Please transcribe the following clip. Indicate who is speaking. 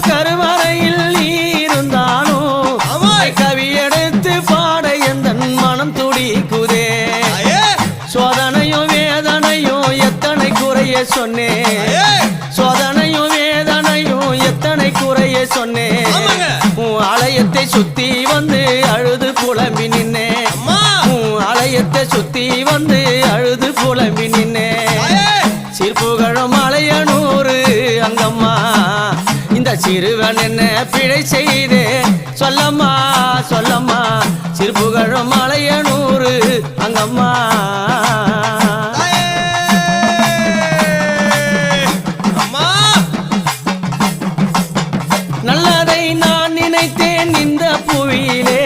Speaker 1: கருவறையில் நீ இருந்தாலும் கவி எடுத்து பாட எந்த மனம் துடிக்குதே சோதனையும் வேதனையும் எத்தனை குறைய சொன்னேன் சோதனையும் வேதனையும் எத்தனை குறைய சொன்னேன் உன் ஆலயத்தை சுத்தி வந்து அழுது புலம்பி நின்னே உன் ஆலயத்தை சுத்தி வந்து அழுது புலம்பி நின்னே சிற்புகழும் மலையனூறு அங்கம்மா இந்த சிறுவன் என்ன பிழை செய்தே சொல்லம்மா சொல்லம்மா சிற்புகழும் மலையனூறு அங்கம்மா நல்லதை நான் நினைத்தேன் இந்த புவியிலே